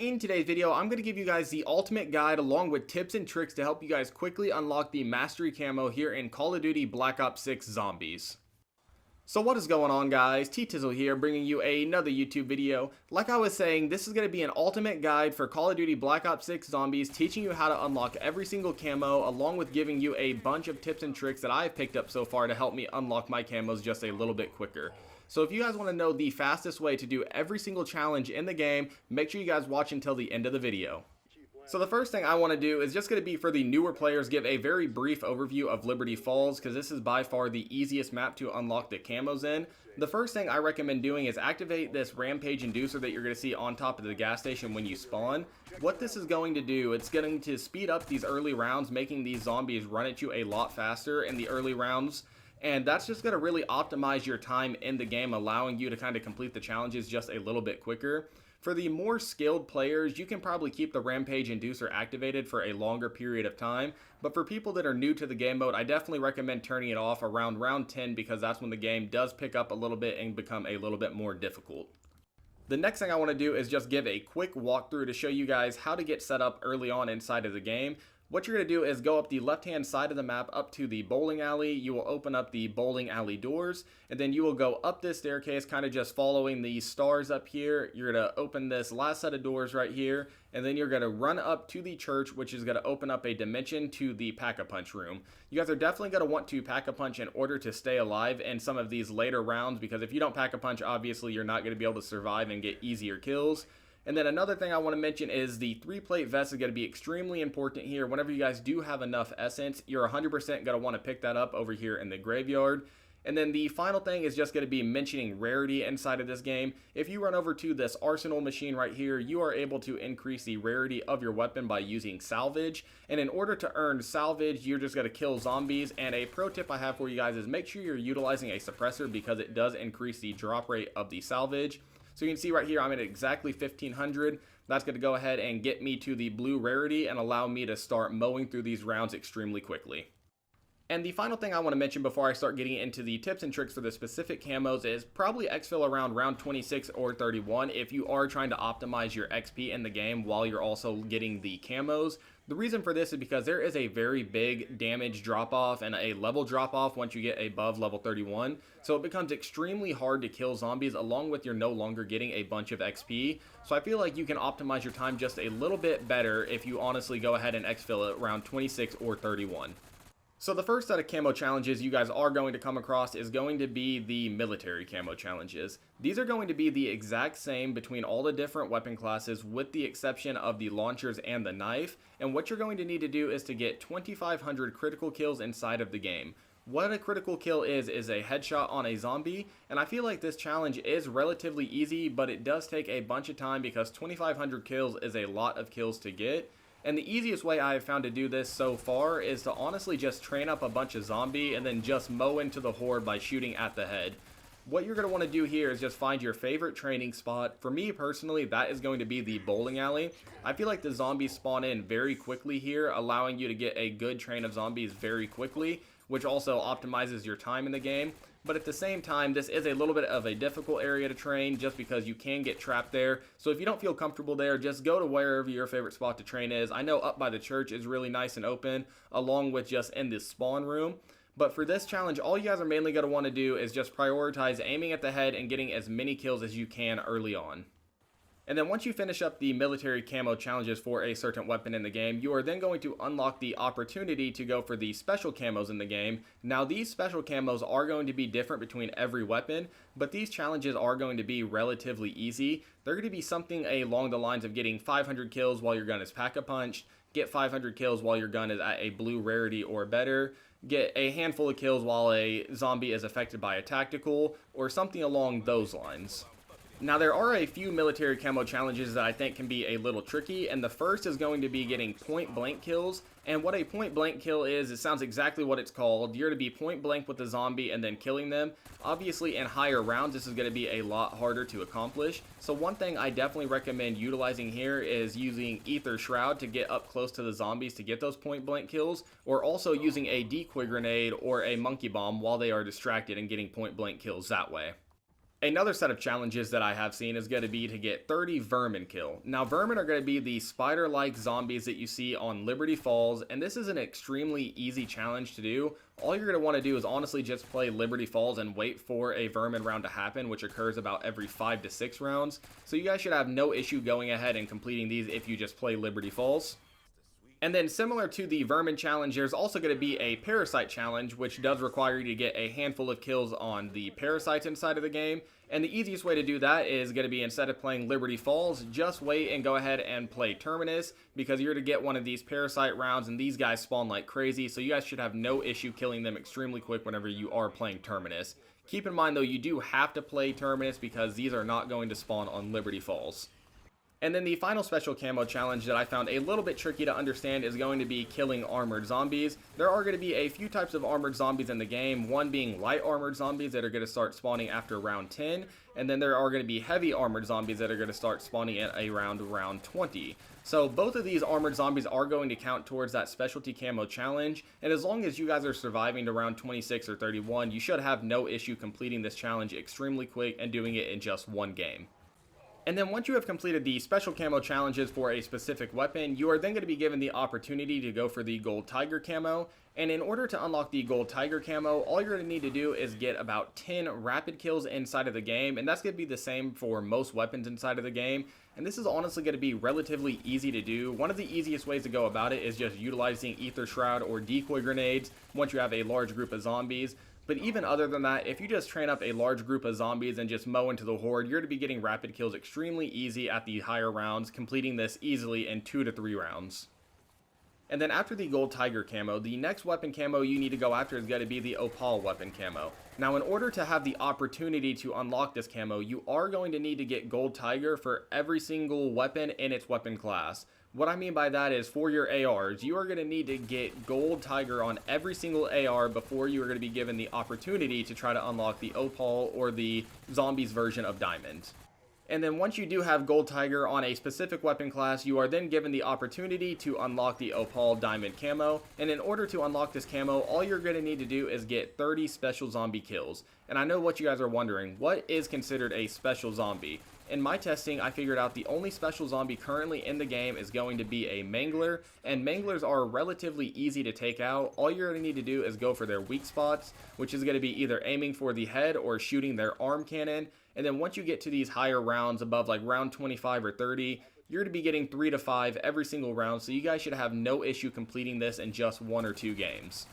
In today's video, I'm going to give you guys the ultimate guide along with tips and tricks to help you guys quickly unlock the Mastery Camo here in Call of Duty Black Ops 6 Zombies. So what is going on, guys? T-Tizzle here, bringing you another YouTube video. Like I was saying, this is going to be an ultimate guide for Call of Duty Black Ops 6 Zombies, teaching you how to unlock every single camo, along with giving you a bunch of tips and tricks that I've picked up so far to help me unlock my camos just a little bit quicker. So if you guys want to know the fastest way to do every single challenge in the game, make sure you guys watch until the end of the video. So the first thing I want to do is just going to be for the newer players, give a very brief overview of Liberty Falls, because this is by far the easiest map to unlock the camos in. The first thing I recommend doing is activate this Rampage Inducer that you're going to see on top of the gas station when you spawn. What this is going to do, it's going to speed up these early rounds, making these zombies run at you a lot faster in the early rounds. And that's just going to really optimize your time in the game, allowing you to kind of complete the challenges just a little bit quicker. For the more skilled players, you can probably keep the Rampage Inducer activated for a longer period of time. But for people that are new to the game mode, I definitely recommend turning it off around round 10, because that's when the game does pick up a little bit and become a little bit more difficult. The next thing I want to do is just give a quick walkthrough to show you guys how to get set up early on inside of the game. What you're going to do is go up the left-hand side of the map up to the bowling alley. You will open up the bowling alley doors, and then you will go up this staircase, kind of just following the stars up here. You're going to open this last set of doors right here, and then you're going to run up to the church, which is going to open up a dimension to the Pack-a-Punch room. You guys are definitely going to want to Pack-a-Punch in order to stay alive in some of these later rounds, because if you don't Pack-a-Punch, obviously you're not going to be able to survive and get easier kills. And then another thing I want to mention is the 3-plate vest is going to be extremely important here. Whenever you guys do have enough essence, you're 100% going to want to pick that up over here in the graveyard. And then the final thing is just going to be mentioning rarity inside of this game. If you run over to this arsenal machine right here, you are able to increase the rarity of your weapon by using salvage. And in order to earn salvage, you're just going to kill zombies. And a pro tip I have for you guys is make sure you're utilizing a suppressor, because it does increase the drop rate of the salvage. So you can see right here, I'm at exactly 1500. That's going to go ahead and get me to the blue rarity and allow me to start mowing through these rounds extremely quickly. And the final thing I want to mention before I start getting into the tips and tricks for the specific camos is probably exfil around round 26 or 31 if you are trying to optimize your XP in the game while you're also getting the camos. The reason for this is because there is a very big damage drop off and a level drop off once you get above level 31. So it becomes extremely hard to kill zombies, along with you're no longer getting a bunch of XP. So I feel like you can optimize your time just a little bit better if you honestly go ahead and exfil it around 26 or 31. So the first set of camo challenges you guys are going to come across is going to be the military camo challenges. These are going to be the exact same between all the different weapon classes, with the exception of the launchers and the knife. And what you're going to need to do is to get 2,500 critical kills inside of the game. What a critical kill is a headshot on a zombie, and I feel like this challenge is relatively easy, but it does take a bunch of time because 2,500 kills is a lot of kills to get. And the easiest way I have found to do this so far is to honestly just train up a bunch of zombie and then just mow into the horde by shooting at the head. What you're going to want to do here is just find your favorite training spot. For me personally, that is going to be the bowling alley. I feel like the zombies spawn in very quickly here, allowing you to get a good train of zombies very quickly, which also optimizes your time in the game. But at the same time, this is a little bit of a difficult area to train just because you can get trapped there. So if you don't feel comfortable there, just go to wherever your favorite spot to train is. I know up by the church is really nice and open, along with just in this spawn room. But for this challenge, all you guys are mainly going to want to do is just prioritize aiming at the head and getting as many kills as you can early on. And then once you finish up the military camo challenges for a certain weapon in the game, you are then going to unlock the opportunity to go for the special camos in the game. Now these special camos are going to be different between every weapon, but these challenges are going to be relatively easy. They're going to be something along the lines of getting 500 kills while your gun is Pack-a-Punch, get 500 kills while your gun is at a blue rarity or better, get a handful of kills while a zombie is affected by a tactical, or something along those lines. Now there are a few military camo challenges that I think can be a little tricky, and the first is going to be getting point blank kills. And what a point blank kill is, it sounds exactly what it's called. You're to be point blank with the zombie and then killing them. Obviously in higher rounds this is going to be a lot harder to accomplish. So one thing I definitely recommend utilizing here is using Ether Shroud to get up close to the zombies to get those point blank kills, or also using a decoy grenade or a monkey bomb while they are distracted and getting point blank kills that way. Another set of challenges that I have seen is going to be to get 30 vermin kill. Now vermin are going to be the spider-like zombies that you see on Liberty Falls, and this is an extremely easy challenge to do. All you're going to want to do is honestly just play Liberty Falls and wait for a vermin round to happen, which occurs about every 5 to 6 rounds. So you guys should have no issue going ahead and completing these if you just play Liberty Falls. And then similar to the vermin challenge, there's also going to be a parasite challenge, which does require you to get a handful of kills on the parasites inside of the game. And the easiest way to do that is going to be, instead of playing Liberty Falls, just wait and go ahead and play Terminus, because you're to get one of these parasite rounds, and these guys spawn like crazy, so you guys should have no issue killing them extremely quick whenever you are playing Terminus. Keep in mind though, you do have to play Terminus because these are not going to spawn on Liberty Falls. And then the final special camo challenge that I found a little bit tricky to understand is going to be killing armored zombies. There are going to be a few types of armored zombies in the game, one being light armored zombies that are going to start spawning after round 10, and then there are going to be heavy armored zombies that are going to start spawning at around round 20. So both of these armored zombies are going to count towards that specialty camo challenge, and as long as you guys are surviving to round 26 or 31, you should have no issue completing this challenge extremely quick and doing it in just one game. And then once you have completed the special camo challenges for a specific weapon, you are then going to be given the opportunity to go for the gold tiger camo. And in order to unlock the gold tiger camo, all you're going to need to do is get about 10 rapid kills inside of the game, and that's going to be the same for most weapons inside of the game. And this is honestly going to be relatively easy to do. One of the easiest ways to go about it is just utilizing ether shroud or decoy grenades once you have a large group of zombies. But even other than that, if you just train up a large group of zombies and just mow into the horde, you're to be getting rapid kills extremely easy at the higher rounds, completing this easily in 2 to 3 rounds. And then after the gold tiger camo, the next weapon camo you need to go after is going to be the Opal weapon camo. Now in order to have the opportunity to unlock this camo, you are going to need to get gold tiger for every single weapon in its weapon class. What I mean by that is, for your ARs, you are going to need to get gold tiger on every single AR before you are going to be given the opportunity to try to unlock the Opal or the zombies version of diamond. And then once you do have gold tiger on a specific weapon class, you are then given the opportunity to unlock the Opal diamond camo. And in order to unlock this camo, all you're going to need to do is get 30 special zombie kills. And I know what you guys are wondering, what is considered a special zombie? In my testing, I figured out the only special zombie currently in the game is going to be a mangler, and manglers are relatively easy to take out. All you're going to need to do is go for their weak spots, which is going to be either aiming for the head or shooting their arm cannon. And then once you get to these higher rounds, above like round 25 or 30, you're to be getting 3 to 5 every single round, so you guys should have no issue completing this in just 1 or 2 games.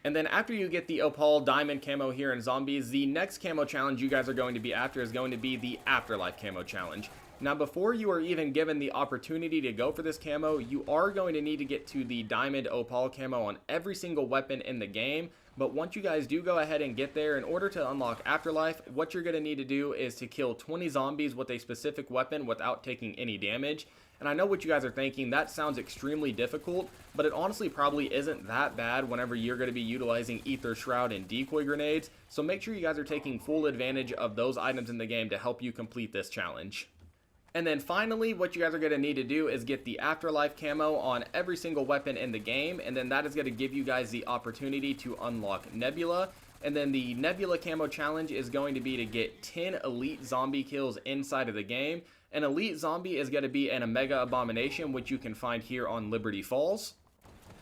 And then after you get the Opal diamond camo here in zombies, the next camo challenge you guys are going to be after is going to be the Afterlife camo challenge. Now before you are even given the opportunity to go for this camo, you are going to need to get to the diamond Opal camo on every single weapon in the game. But once you guys do go ahead and get there, in order to unlock Afterlife, what you're going to need to do is to kill 20 zombies with a specific weapon without taking any damage. And I know what you guys are thinking, that sounds extremely difficult, but it honestly probably isn't that bad whenever you're going to be utilizing ether shroud and decoy grenades. So make sure you guys are taking full advantage of those items in the game to help you complete this challenge. And then finally, what you guys are going to need to do is get the Afterlife camo on every single weapon in the game, and then that is going to give you guys the opportunity to unlock Nebula. And then the Nebula camo challenge is going to be to get 10 elite zombie kills inside of the game. An elite zombie is going to be an Omega Abomination, which you can find here on Liberty Falls.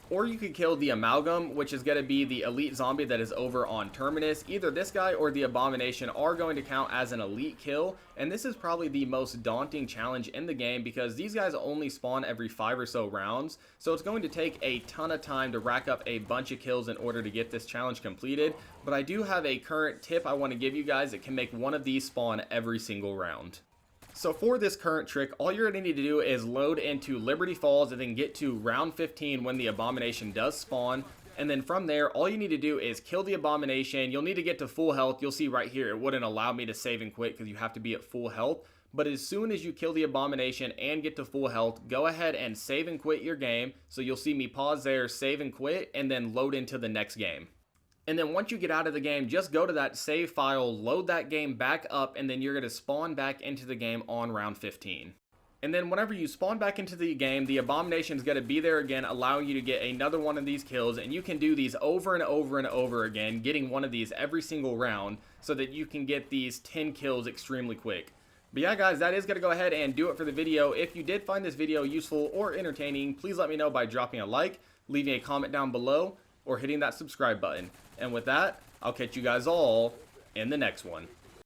Or you could kill the Amalgam, which is going to be the elite zombie that is over on Terminus. Either this guy or the Abomination are going to count as an elite kill, and this is probably the most daunting challenge in the game because these guys only spawn every 5 or so rounds, so it's going to take a ton of time to rack up a bunch of kills in order to get this challenge completed. But I do have a current tip I want to give you guys that can make one of these spawn every single round. So for this current trick, all you're going to need to do is load into Liberty Falls and then get to round 15 when the Abomination does spawn. And then from there, all you need to do is kill the Abomination. You'll need to get to full health. You'll see right here, it wouldn't allow me to save and quit because you have to be at full health. But as soon as you kill the Abomination and get to full health, go ahead and save and quit your game. So you'll see me pause there, save and quit, and then load into the next game. And then once you get out of the game, just go to that save file, load that game back up, and then you're going to spawn back into the game on round 15. And then whenever you spawn back into the game, the Abomination is going to be there again, allowing you to get another one of these kills. And you can do these over and over and over again, getting one of these every single round so that you can get these 10 kills extremely quick. But yeah, guys, that is going to go ahead and do it for the video. If you did find this video useful or entertaining, please let me know by dropping a like, leaving a comment down below, or hitting that subscribe button. And with that, I'll catch you guys all in the next one.